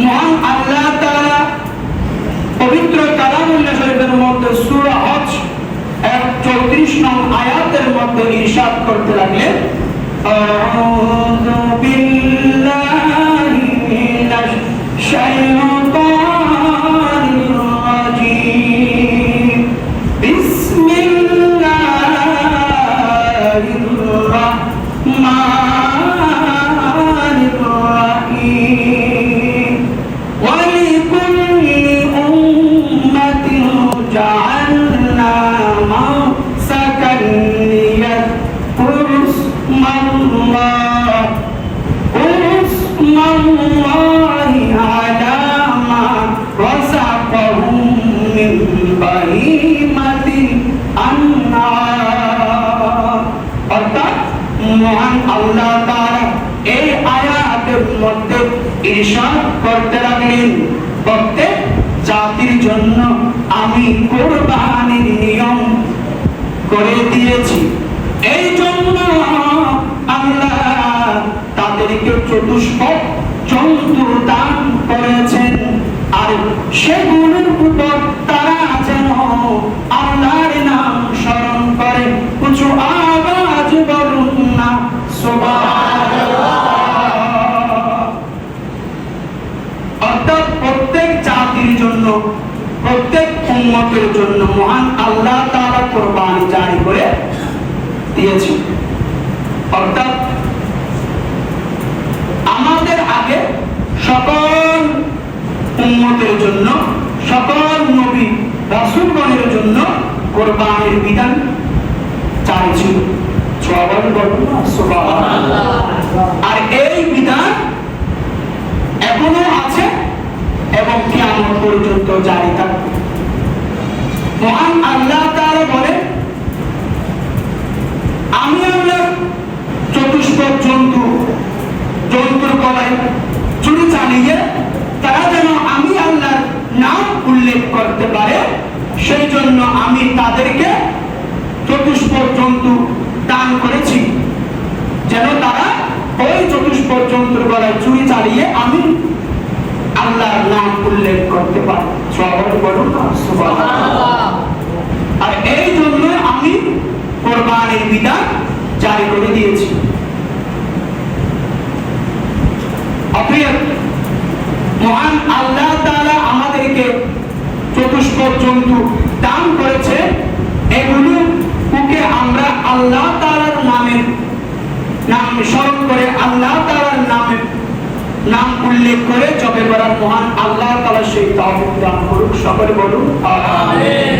মহান আল্লাহ তাআলা পবিত্র কালামুল্লাহ শরীফের মধ্যে সূরা হজ 34 নং আয়াতের মধ্যে ইরশাদ করতে লাগলেন, আউযু বিল্লাহি মিনাশ শাইতানির রাজীম, বিসমিল্লাহির রাহমানির রাহিম, ওয়া লিকুল্লি উম্মাতিন জাআলনা মাসাকান লিয়াযকুরু ইসমাল্লাহি আলা মা রাযাকাহুম মিন বাহিমাতিল আনআম। অর্থাৎ মহান আল্লাহ তাআলা এই আয়াতের মধ্যে ইরশাদ করতে লাগলেন, প্রত্যেক জাতির জন্য আমি কুরবানির নিয়ম করে দিয়েছি। এই জন্য আল্লাহ তাদেরকে চতুষ্পদ জন্তু দান করেছেন, আর সেগুলোর উপর তারা যেন আল্লাহর নাম স্মরণ করে। উঁচু আওয়াজ বলুন না সুবহানাল্লাহ। অর্থাৎ প্রত্যেক জাতির জন্য, প্রত্যেক উম্মতের জন্য মহান আল্লাহ তাআলা কুরবানি জারি করে দিয়েছে। অর্থাৎ আমাদের আগে সকল উম্মতের জন্য, সকল নবী রাসূলগণের জন্য কুরবানির বিধান জারি ছিল। সবাই বলুন সুবহানাল্লাহ। আর এই বিধান এখনো আছে এবং কিয়ামত পর্যন্ত জারি থাকবে। মহান আল্লাহ তাআলা বলে, আমি আল্লাহ চতুষ্পদ জন্তুর গলায় চুরি চালিয়ে তারা যেন আমি আল্লাহর নাম উল্লেখ করতে পারে, সেই জন্য আমি তাদেরকে চতুষ্পদ জন্তু দান করেছি, যেন তারা ওই চতুষ্পদ জন্তুর গলায় চুরি চালিয়ে আমি আল্লাহর নাম উল্লেখ করতে পারে। সবাই বলুন সুবহানাল্লাহ। আর এই জন্য আমি কুরবানির বিধান জারি করে দিয়েছি। অপ্রিয় মহান আল্লাহ তাআলা আমাদেরকে চতুষ্পদ জন্তু দান করেছে, এগুলোকে আমরা আল্লাহ তাআলার নাম স্মরণ করে, আল্লাহ তাআলার নাম উল্লেখ করে জবে করার মহান আল্লাহ তাআলা সেই তৌফিক দান করুক। সকলে বলুন আমিন।